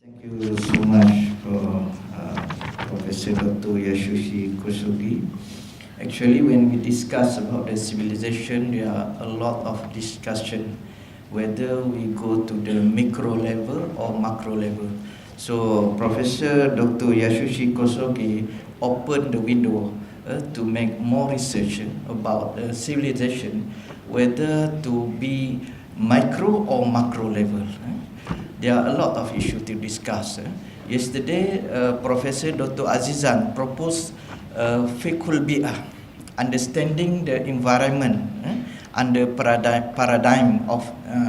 Thank you so much for Professor Dato Yasushi Kosugi. Actually, when we discuss about the civilization, there are a lot of discussion whether we go to the micro level or macro level. So Professor Dr. Yasushi Kosugi opened the window to make more research about civilization, whether to be micro or macro level. There are a lot of issues to discuss. Yesterday, Professor Dr. Azizan proposed Fiqhul Bi'ah, understanding the environment under paradigm of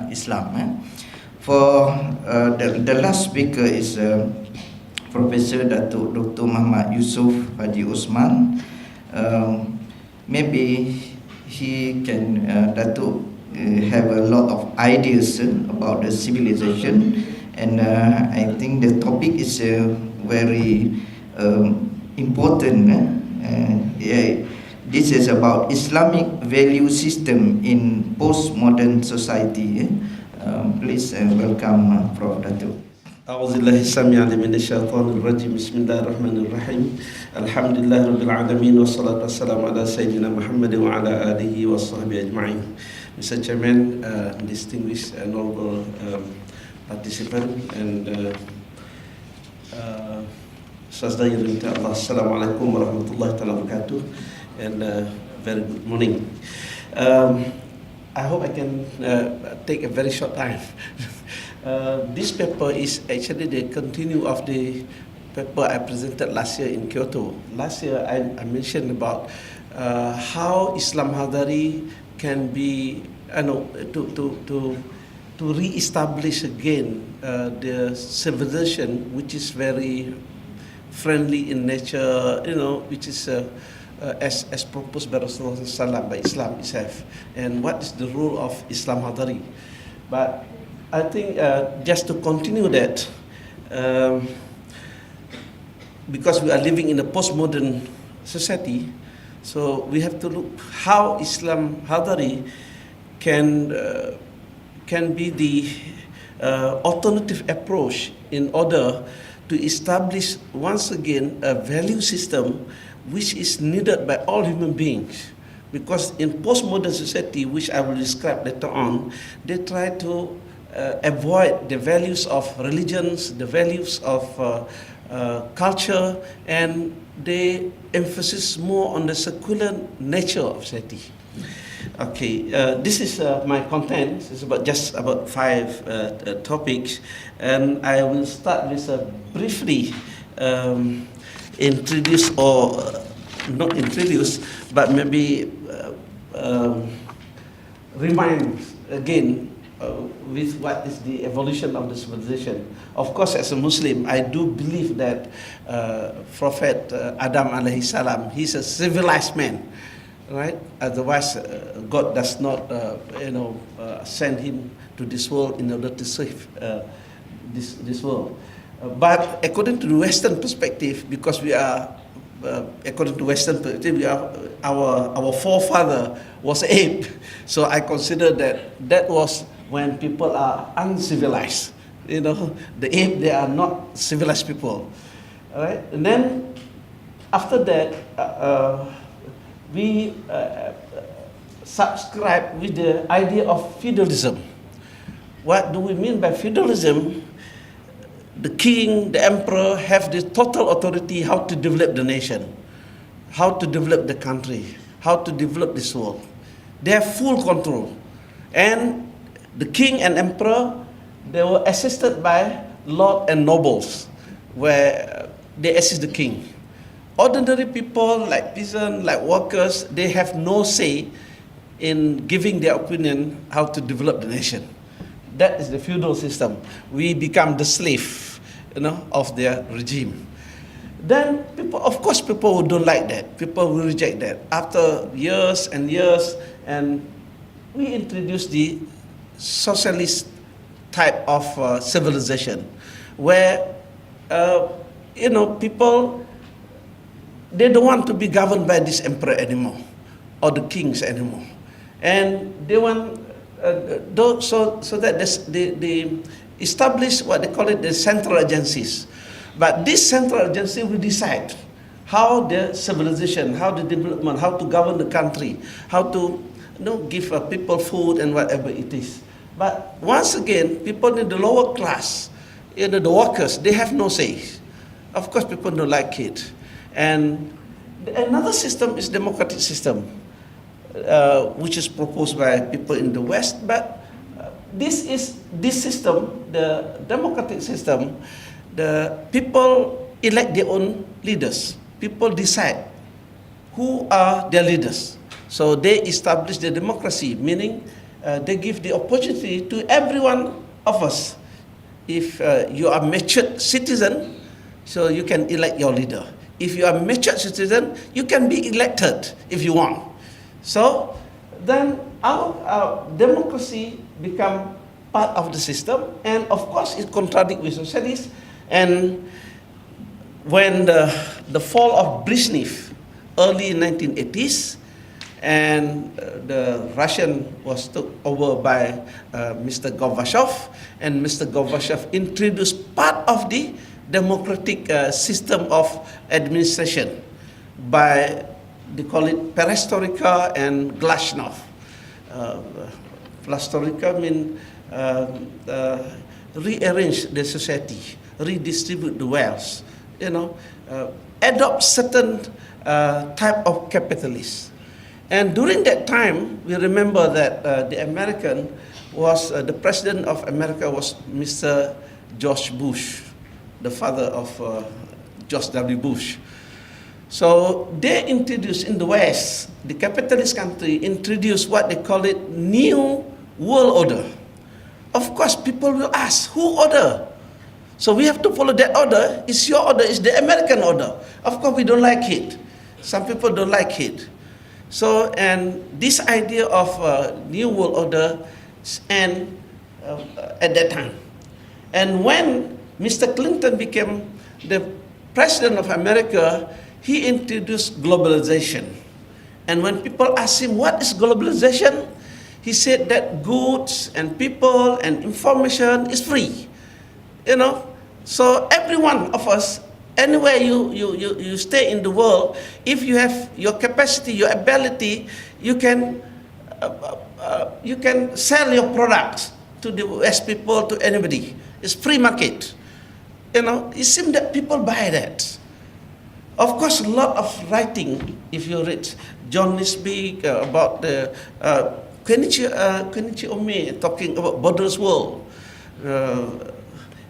Islam. For the last speaker is Professor Dato Dr. Muhammad Yusof Haji Osman. Maybe he can Dato have a lot of ideas about the civilization, and I think the topic is very important. This is about Islamic value system in postmodern society. Please welcome Prof. Dato. أعوذ بالله السميع العليم من الشيطان الرجيم بسم الله الرحمن الرحيم الحمد لله رب العالمين والصلاة والسلام على سيدنا محمد وعلى آله وصحبه أجمعين. Mr. Chairman, distinguished and noble participant and Sazda Yurinta Allah, Assalamualaikum warahmatullahi wabarakatuh, and very good morning. I hope I can take a very short time. This paper is actually the continue of the paper I presented last year in Kyoto. Last year I mentioned about how Islam Hadari can be to re-establish again the civilization which is very friendly in nature, which is as proposed by Rasulullah by Islam itself, and what is the role of Islam Hadari. But I think just to continue that, because we are living in a postmodern society, so we have to look how Islam Hadari can be the alternative approach in order to establish once again a value system which is needed by all human beings. Because in postmodern society, which I will describe later on, they try to avoid the values of religions, the values of culture, and they emphasize more on the secular nature of society. Okay, this is my content. It's just about 5 topics, and I will start with briefly introduce, or not introduce, but maybe remind again with what is the evolution of the civilization. Of course, as a Muslim, I do believe that Prophet Adam alayhi salam, he's a civilized man, right? Otherwise, God does not, send him to this world in order to save this world. But according to the Western perspective, because we are, according to Western perspective, we are, our forefather was ape. So I consider that was when people are uncivilized. The ape, they are not civilized people. All right? And then after that, we subscribe with the idea of feudalism. What do we mean by feudalism? The king, the emperor have the total authority how to develop the nation, how to develop the country, how to develop this world. They have full control. And the king and emperor, they were assisted by lord and nobles, where they assist the king. Ordinary people, like peasants, like workers, they have no say in giving their opinion how to develop the nation. That is the feudal system. We become the slave, of their regime. Then people, of course, people who don't like that, people will reject that. After years and years, and we introduced the socialist type of civilization, where people, they don't want to be governed by this emperor anymore, or the kings anymore, and they want so that the establish what they call it the central agencies. But this central agency will decide how the civilization, how the development, how to govern the country, how to give people food and whatever it is. But once again, people in the lower class, the workers, they have no say. Of course, people don't like it. And another system is democratic system, which is proposed by people in the West. But this system, the democratic system, the people elect their own leaders. People decide who are their leaders. So they establish the democracy, meaning they give the opportunity to every one of us. If you are matured citizen, so you can elect your leader. If you are matured citizen, you can be elected if you want. So then our democracy become part of the system, and of course it contradicts with socialists. And when the fall of Brezhnev, early 1980s, and the Russian was took over by Mr. Gorbachev, and Mr. Gorbachev introduced part of the democratic system of administration by, they call it perestroika and glasnost. Perestroika means rearrange the society, redistribute the wealth, adopt certain type of capitalists. And during that time, we remember that the American was, the president of America was Mr. George Bush, the father of George W. Bush. So they introduced in the West, the capitalist country introduced what they call it New World Order. Of course, people will ask, who order? So we have to follow that order. It's your order, it's the American order. Of course, we don't like it. Some people don't like it. So, and this idea of New World Order and at that time. And when Mr. Clinton became the president of America, he introduced globalization. And when people asked him, what is globalization? He said that goods and people and information is free. So every one of us, anywhere you stay in the world, if you have your capacity, your ability, you can sell your products to the West people, to anybody. It's free market. It seems that people buy that. Of course, a lot of writing, if you read John Nisbet about the Kenichi Ome talking about borderless world.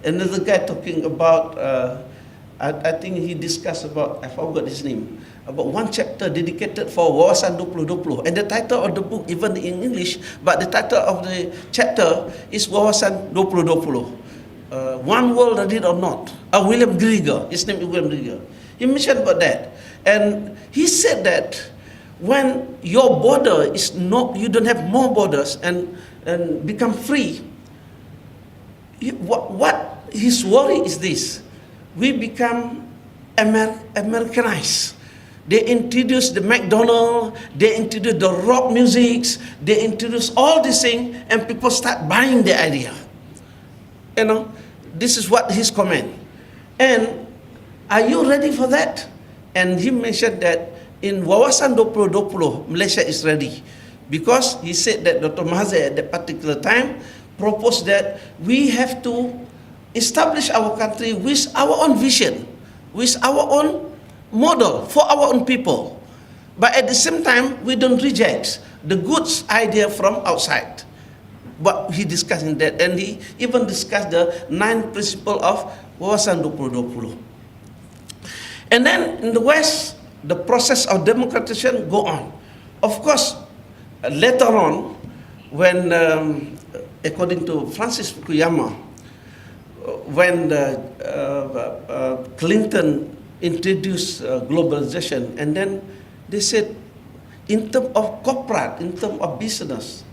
Another guy talking about, I think he discussed about, I forgot his name, about one chapter dedicated for Wawasan 2020. And the title of the book, even in English, but the title of the chapter is Wawasan 2020. One world, ready or not. William Grieger, his name is William Grieger. He mentioned about that. And he said that when your border is not, you don't have more borders and become free, what his worry is this: we become Americanized. They introduce the McDonald's, they introduce the rock music, they introduce all these things, and people start buying the idea. This is what his comment. And are you ready for that? And he mentioned that in Wawasan 2020, Malaysia is ready. Because he said that Dr. Mahathir at that particular time proposed that we have to establish our country with our own vision, with our own model for our own people. But at the same time, we don't reject the goods idea from outside. But he discussed in that, and he even discussed the 9 principles of Wawasan 2020. And then in the West, the process of democratization go on. Of course, later on, when, according to Francis Fukuyama, when Clinton introduced globalization, and then they said, in terms of corporate, in terms of business,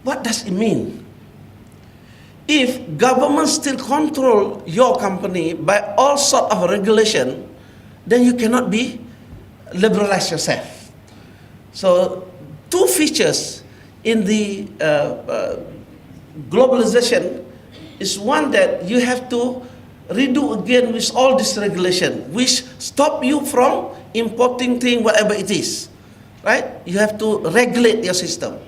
what does it mean? If government still control your company by all sort of regulation, then you cannot be liberalize yourself. So 2 features in the globalization is one that you have to redo again with all this regulation, which stop you from importing thing, whatever it is, right? You have to regulate your system.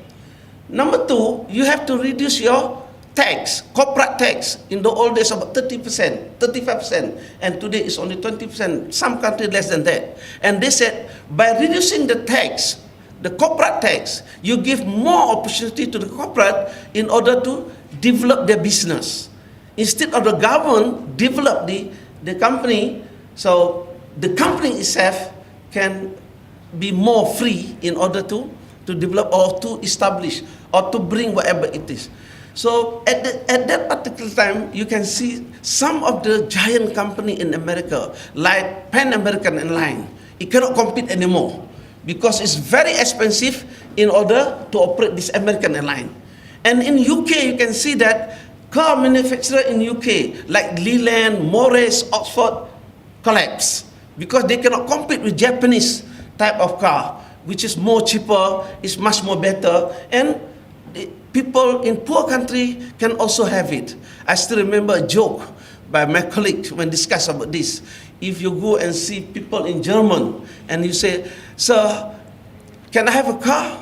Number two, you have to reduce your tax, corporate tax. In the old days, about 30%, 35%, and today it's only 20%, some countries less than that. And they said, by reducing the tax, the corporate tax, you give more opportunity to the corporate in order to develop their business. Instead of the government develop the company, so the company itself can be more free in order to develop or to establish or to bring whatever it is. So at that particular time, you can see some of the giant company in America, like Pan American Airlines, it cannot compete anymore because it's very expensive in order to operate this American airline. And in UK, you can see that car manufacturer in UK, like Leland, Morris, Oxford, collapse because they cannot compete with Japanese type of car, which is more cheaper, is much more better, and people in poor country can also have it. I still remember a joke by my colleague when discussed about this. If you go and see people in German and you say, "Sir, can I have a car?"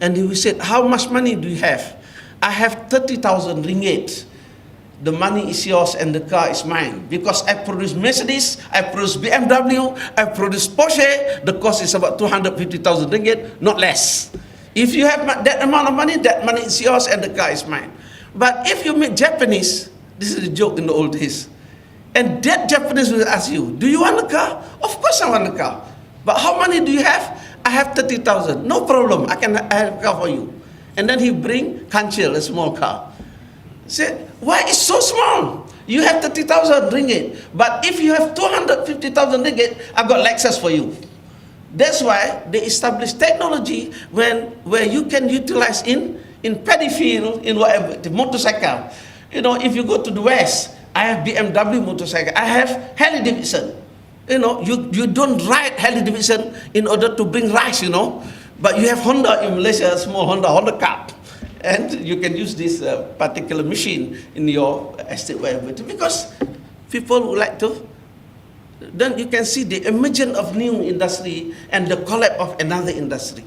And he will say, "How much money do you have?" "I have 30,000 ringgit. The money is yours and the car is mine. Because I produce Mercedes, I produce BMW, I produce Porsche. The cost is about 250,000 ringgit, not less. If you have that amount of money, that money is yours and the car is mine." But if you meet Japanese, this is a joke in the old days, and that Japanese will ask you, "Do you want a car?" "Of course I want a car. But how many do you have?" "I have 30,000. "No problem, I have a car for you." And then he bring Kanchil, a small car. Say, "Why is so small? You have 30,000 ringgit. But if you have 250,000 ringgit, I got Lexus for you." That's why they established technology where you can utilize in paddy field, in whatever, the motorcycle. You know, if you go to the West, I have BMW motorcycle. I have Harley Davidson. You know, you don't ride Harley Davidson in order to bring rice, you know. But you have Honda in Malaysia, small Honda Cup. And you can use this particular machine in your estate, wherever. Because people would like to. Then you can see the emergence of new industry and the collapse of another industry.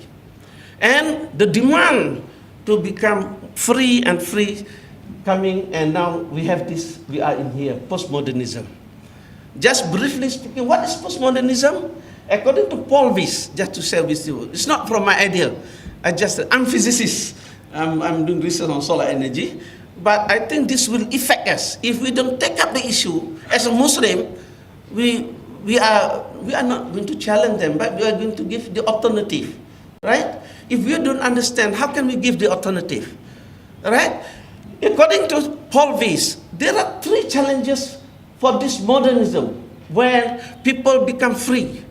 And the demand to become free coming, and now we have this, we are in here, postmodernism. Just briefly speaking, what is postmodernism? According to Paul Weiss, just to share with you, it's not from my idea. I'm physicist. I'm doing research on solar energy. But I think this will affect us. If we don't take up the issue, as a Muslim, we are not going to challenge them, but we are going to give the alternative, right? If we don't understand, how can we give the alternative, right? According to Paul Weiss, there are 3 challenges for this modernism, where people become free.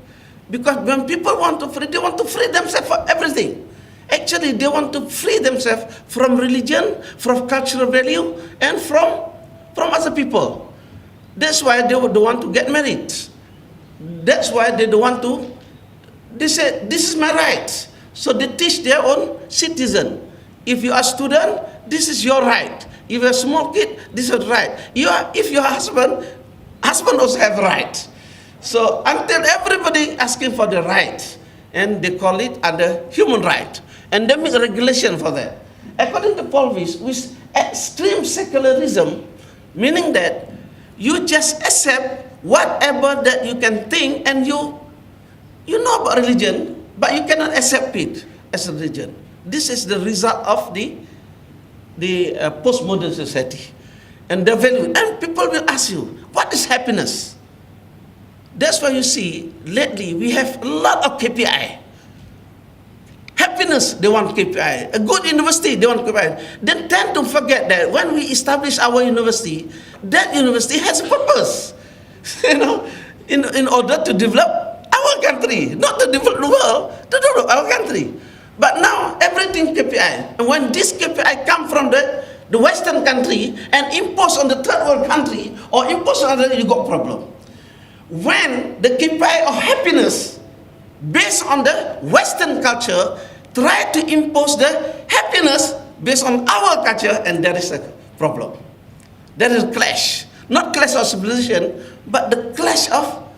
Because when people want to free, they want to free themselves from everything. Actually, they want to free themselves from religion, from cultural value, and from other people. That's why they don't want to get married. That's why they don't want to. They say, "This is my right." So they teach their own citizen. If you are a student, this is your right. If you're a small kid, this is your right. If you're a husband also have right. So until everybody asking for the right, and they call it under human right, and they make a regulation for that. According to Paul Weiss, with extreme secularism, meaning that you just accept whatever that you can think, and you know about religion, but you cannot accept it as a religion. This is the result of the postmodern society. And the value, and people will ask you, what is happiness? That's why you see, lately we have a lot of KPI. Happiness, they want KPI. A good university, they want KPI. They tend to forget that when we establish our university, that university has a purpose. You know, in order to develop our country, not to develop the world, to develop our country. But now everything KPI. And when this KPI come from the Western country and impose on the third world country or impose on other, you got problem. When the KPI of happiness based on the Western culture try to impose the happiness based on our culture, and there is a problem. There is a clash. Not clash of civilization, but the clash of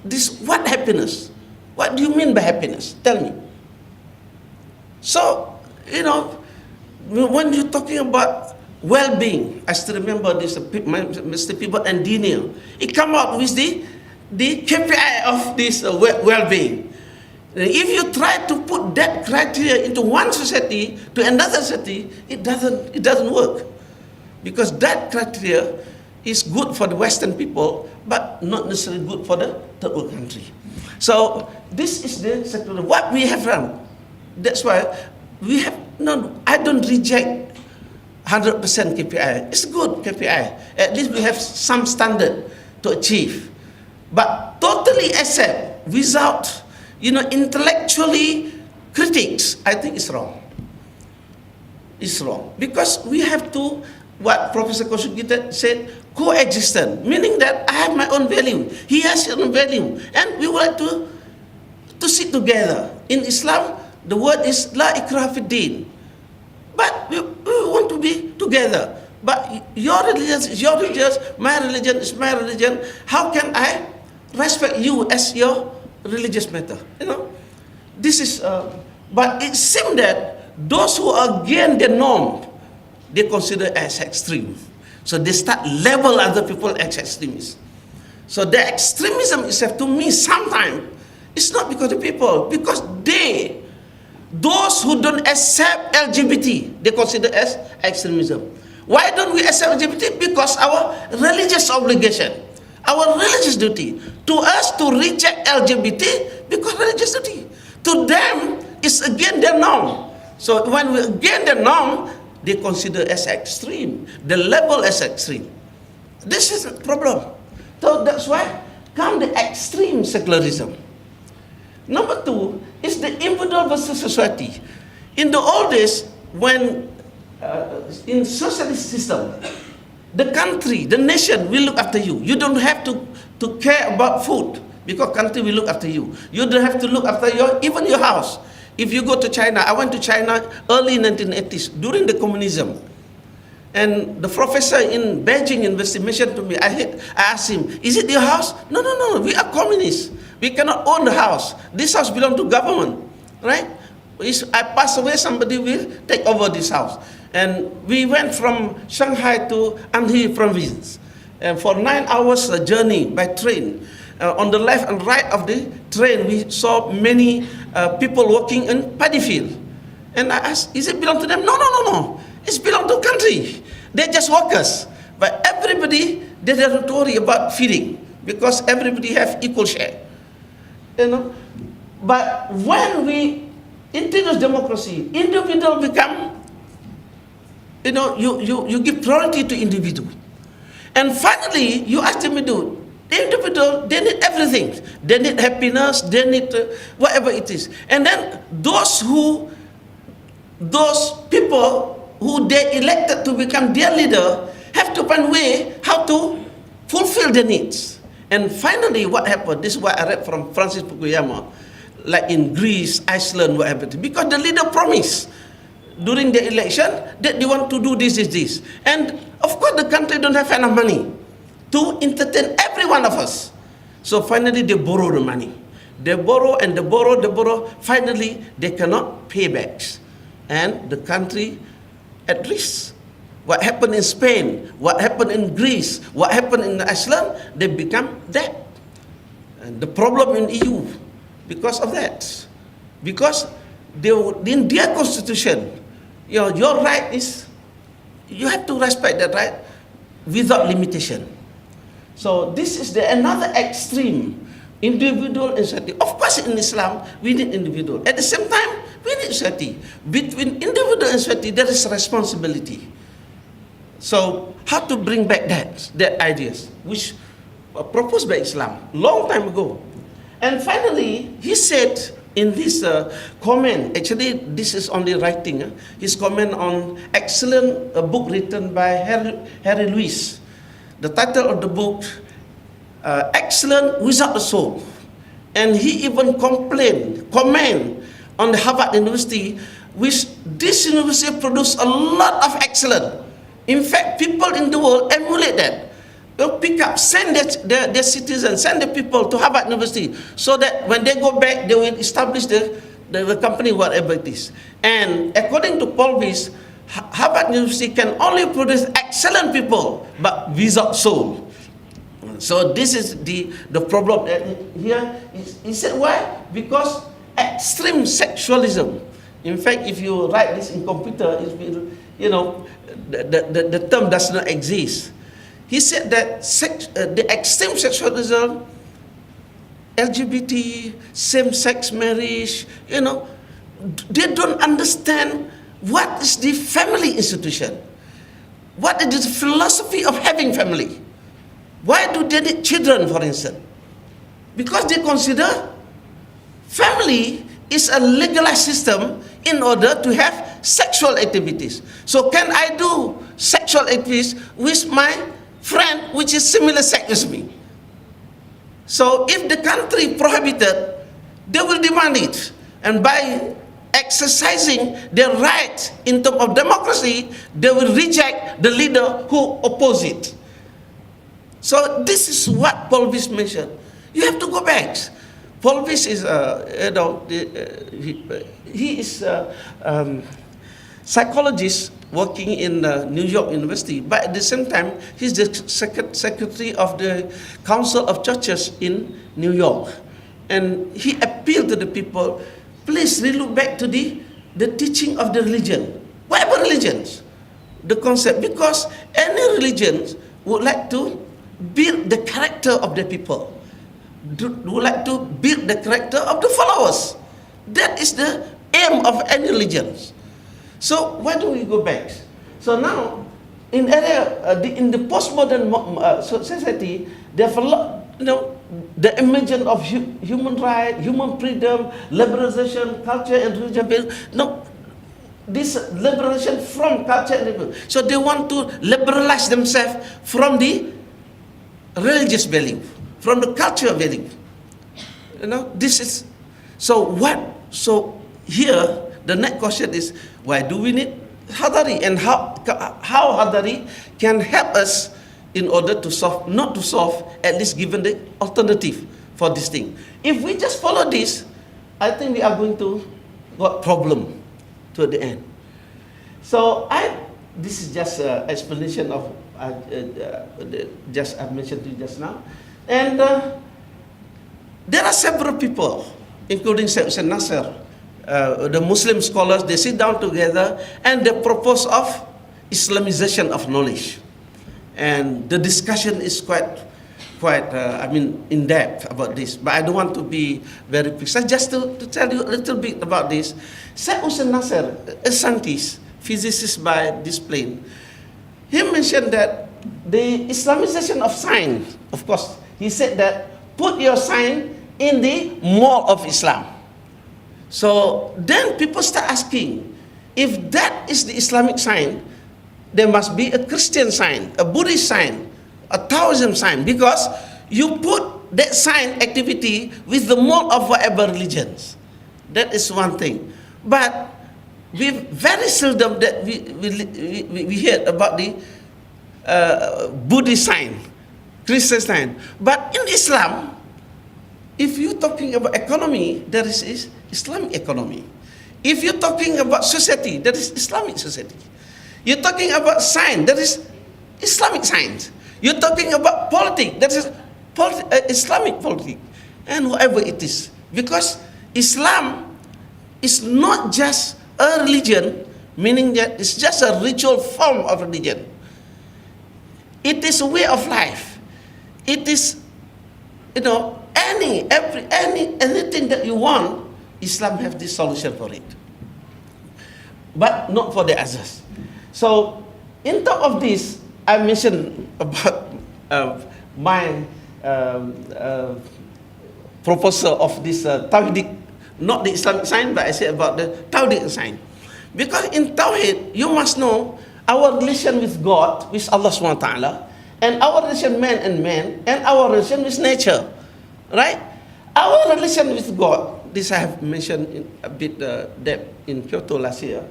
this, what happiness? What do you mean by happiness? Tell me. So, when you're talking about well-being, I still remember this, Mr. People and Daniel, it come out with the KPI of this well-being. If you try to put that criteria into one society to another society, it doesn't work, because that criteria is good for the Western people, but not necessarily good for the third world country. So this is the sector. What we have done. That's why we have I don't reject 100% KPI. It's good KPI. At least we have some standard to achieve. But totally accept without intellectually critiques, I think it's wrong. It's wrong. Because we have to, what Professor Kosugi said, coexistent, meaning that I have my own value, he has his own value, and we would like to sit together. In Islam, the word is la ikraha fid din. But we want to be together. But your religion is your religion, my religion is my religion. How can I respect you as your religious matter? This is, but it seems that those who are against the norm, they consider as extreme. So they start label other people as extremists. So the extremism itself, to me, sometimes, it's not because of people, because those who don't accept LGBT, they consider as extremism. Why don't we accept LGBT? Because our religious obligation, our religious duty. To us, to reject LGBT, because religious duty. To them, it's against their norm. So when we against their norm, they consider as extreme, the level as extreme. This is a problem. So that's why come the extreme secularism. Number two is the individual versus society. In the old days, when in socialist system, the country, the nation will look after you. You don't have to care about food, because country will look after you. You don't have to look after even your house. If you go to China, I went to China early 1980s, during the communism. And the professor in Beijing University mentioned to me, I asked him, is it your house? No, we are communists. We cannot own the house. This house belongs to government, right? I pass away, somebody will take over this house. And we went from Shanghai to Anhui province. And for 9 hours journey by train. On the left and right of the train, we saw many people working in paddy field. And I asked, is it belong to them? No. It's belong to country. They're just workers. But everybody, they don't worry about feeding, because everybody have equal share. But when we introduce democracy, individual become, you give priority to individual. And finally, you ask them to do. Individual, they need everything. They need happiness, they need whatever it is. And then those people who they elected to become their leader have to find a way how to fulfill their needs. And finally, what happened, this is what I read from Francis Fukuyama, like in Greece, Iceland, what happened, because the leader promised during the election that they want to do this. And of course, the country don't have enough money to entertain every one of us. So finally, they borrow the money. They borrow and they borrow. Finally, they cannot pay back. And the country at risk. What happened in Spain, what happened in Greece, what happened in Iceland, they become debt. And the problem in EU, because of that. Because in their constitution, your right is, you have to respect that right without limitation. So this is another extreme, individual and society. Of course, in Islam, we need individual. At the same time, we need society. Between individual and society, there is responsibility. So how to bring back that ideas, which were proposed by Islam long time ago. And finally, he said in this comment, actually this is only writing, his comment on excellent book written by Harry Lewis. The title of the book, Excellent Without the Soul. And he even comment on the Harvard University which this university produce a lot of excellence. In fact, people in the world emulate that. They'll pick up, send their citizens, send the people to Harvard University, so that when they go back, they will establish the company, whatever it is. And according to Paul Weiss, Harvard University can only produce excellent people, but without soul. So this is the problem here. He said, why? Because extreme sexualism. In fact, if you write this in computer, the term does not exist. He said that the extreme sexualism, LGBT, same-sex marriage, they don't understand what is the family institution. What is the philosophy of having family? Why do they need children, for instance? Because they consider family is a legalized system in order to have sexual activities. So can I do sexual activities with my friend which is similar sex as me? So if the country prohibited, they will demand it. And by exercising their right in terms of democracy, they will reject the leader who oppose it. So this is what Paul Weiss mentioned. You have to go back. Paul Weiss is, he is a psychologist working in New York University, but at the same time, he's the secretary of the Council of Churches in New York. And he appealed to the people, please relook back to the teaching of the religion, whatever religions, the concept, because any religion would like to build the character of the people, would like to build the character of the followers. That is the aim of any religion. So why do we go back? So now, in the postmodern society, there are a lot, the emergence of human rights, human freedom, liberalization, culture and religion. No, this liberalization from culture and religion. So they want to liberalize themselves from the religious value, from the cultural value. This is so what. So here the next question is, why do we need Hadari, and how Hadari can help us in order to solve, not to solve, at least given the alternative for this thing. If we just follow this, I think we are going to got problem to the end. So this is just an explanation of just I mentioned to you just now. And there are several people, including Syed Hussein Nasser, the Muslim scholars, they sit down together and they propose of Islamization of knowledge. And the discussion is quite in depth about this. But I don't want to be very precise. Just to tell you a little bit about this. Syed Hussein Nasser, a scientist, physicist by discipline, he mentioned that the Islamization of science, of course, he said that put your science in the mold of Islam. So then people start asking, if that is the Islamic sign, there must be a Christian sign, a Buddhist sign, a Taoism sign, because you put that sign activity with the mold of whatever religions. That is one thing. But we very seldom that we hear about the Buddhist sign, Christian sign. But in Islam, if you're talking about economy, there is Islamic economy. If you're talking about society, there is Islamic society. You're talking about science, there is Islamic science. You're talking about politics, there is Islamic politics, and whatever it is. Because Islam is not just a religion, meaning that it's just a ritual form of religion. It is a way of life. It is, anything that you want, Islam have this solution for it. But not for the others. So, in terms of this, I mentioned about my proposal of this Tawhid, not the Islamic sign, but I said about the Tawhid sign. Because in Tawhid, you must know our relation with God, with Allah SWT, and our relation man and man, and our relation with nature. Right? Our relation with God, this I have mentioned in a bit depth in Kyoto last year.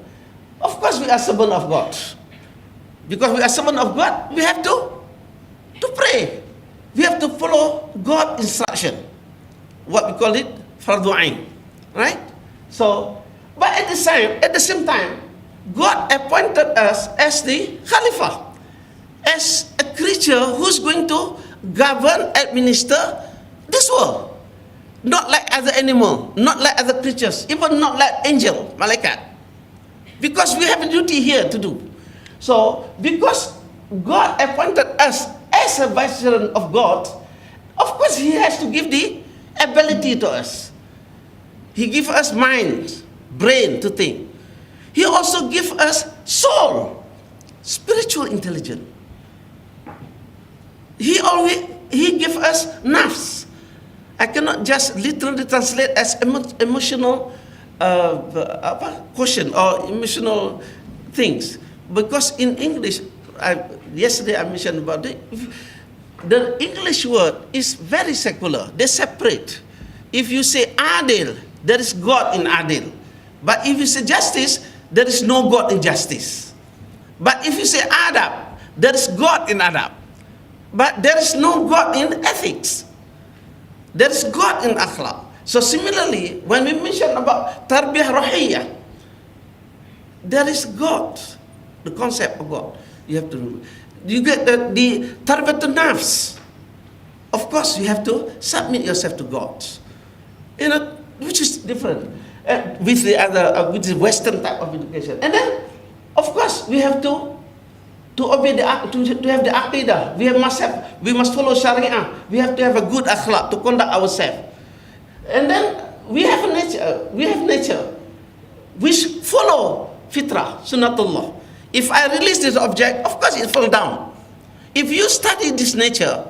Of course, we are servant of God. Because we are servant of God, we have to pray. We have to follow God's instruction. What we call it, fardu ain, right? So, but at the same time, God appointed us as the Khalifah, as a creature who's going to govern, administer this world. Not like other animal, not like other creatures, even not like angel, malaikat. Because we have a duty here to do. So, because God appointed us as a viceroy of God, of course He has to give the ability to us. He gives us mind, brain to think. He also gives us soul, spiritual intelligence. He gives us nafs. I cannot just literally translate as emotional quotient or emotional things, because in English, yesterday I mentioned about it. The English word is very secular. They separate. If you say adil, there is God in adil. But if you say justice, there is no God in justice. But if you say adab, there is God in adab. But there is no God in ethics. There is God in akhlaq. So similarly, when we mention about tarbiyah ruhiyah, there is God, the concept of God. You have to, you get the tarbiyatun nafs. Of course, you have to submit yourself to God, which is different with the other, with the Western type of education. And then, of course, we have to obey to have the aqidah. We must follow Sharia. We have to have a good akhlaq to conduct ourselves. And then we have nature. We follow fitrah, sunnatullah. If I release this object, of course it falls down. If you study this nature,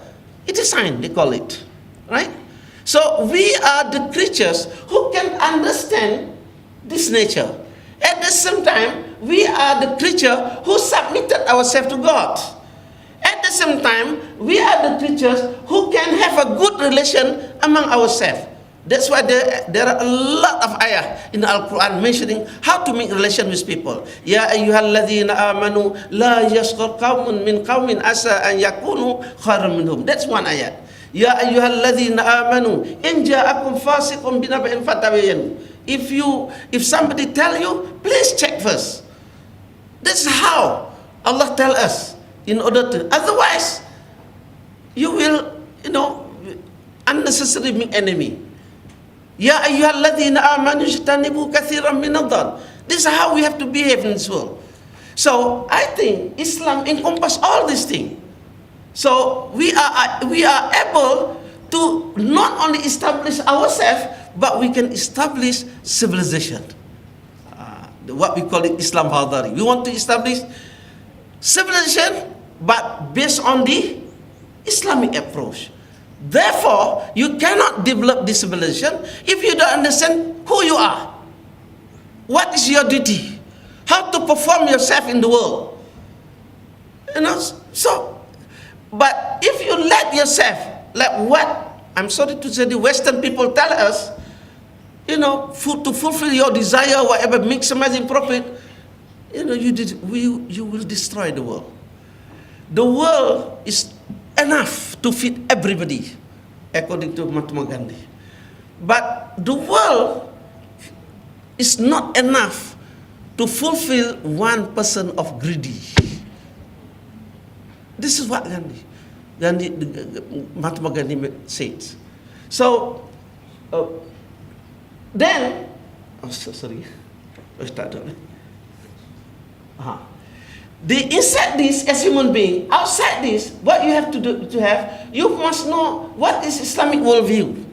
it is sign, they call it, right? So we are the creatures who can understand this nature. At the same time, we are the creature who submitted ourselves to God. At the same time, we are the creatures who can have a good relation among ourselves. That's why there are a lot of ayah in the Al-Quran mentioning how to make relation with people. Ya ayyuhalladhina amanu la yasghar qawmun min qawmin asa an yakunu khairan minhum. That's one ayat. Ya ayyuhalladhina amanu in ja'akum fasiqun binaba'in fatabayyanu. If somebody tell you, please check first. That's how Allah tell us, in order to, otherwise you will, unnecessarily make enemy. Ya ayyuhalladhina amanu ijtanibu kathiran minadh-dhann. This is how we have to behave in this world. So I think Islam encompasses all these things. So we are able to not only establish ourselves, but we can establish civilization. What we call it Islam Hadari. We want to establish civilization, but based on the Islamic approach. Therefore, you cannot develop this civilization if you don't understand who you are. What is your duty? How to perform yourself in the world? But if you let yourself, like what, I'm sorry to say, the Western people tell us, to fulfill your desire, whatever, maximizing profit, you will destroy the world. The world is enough to feed everybody, according to Mahatma Gandhi. But the world is not enough to fulfill one person of greedy. This is what Mahatma Gandhi says. So, then, inside this, as human being, outside this, what you have to do, you must know what is Islamic worldview.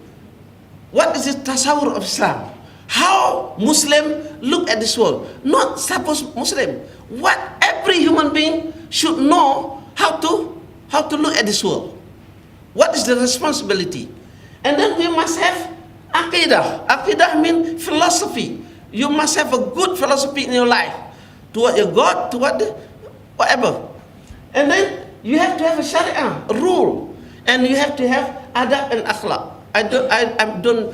What is the tasawwur of Islam? How Muslim look at this world. Not suppose Muslim. What every human being should know how to look at this world. What is the responsibility? And then we must have aqidah. Aqidah means philosophy. You must have a good philosophy in your life. Toward your God, whatever. And then you have to have a sharia, a rule. And you have to have adab and akhlaq. don't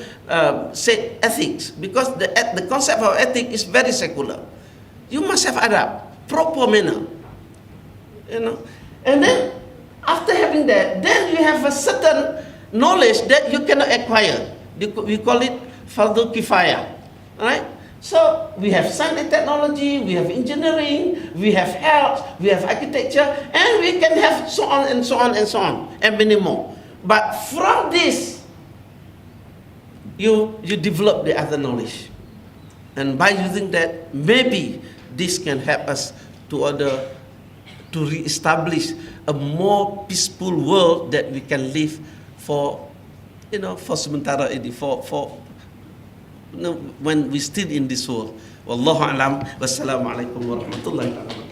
say ethics, because the concept of ethics is very secular. You must have adab, proper manner, and then after having that, then you have a certain knowledge that you cannot acquire. We call it fardu kifayah, right? So we have science and technology, we have engineering, we have health, we have architecture, and we can have so on and so on and so on, and many more. But from this, you develop the other knowledge. And by using that, maybe this can help us to re-establish a more peaceful world that we can live for sementara ini, when we still in this world. Wallahu a'lam. Wassalamualaikum warahmatullahi wabarakatuh.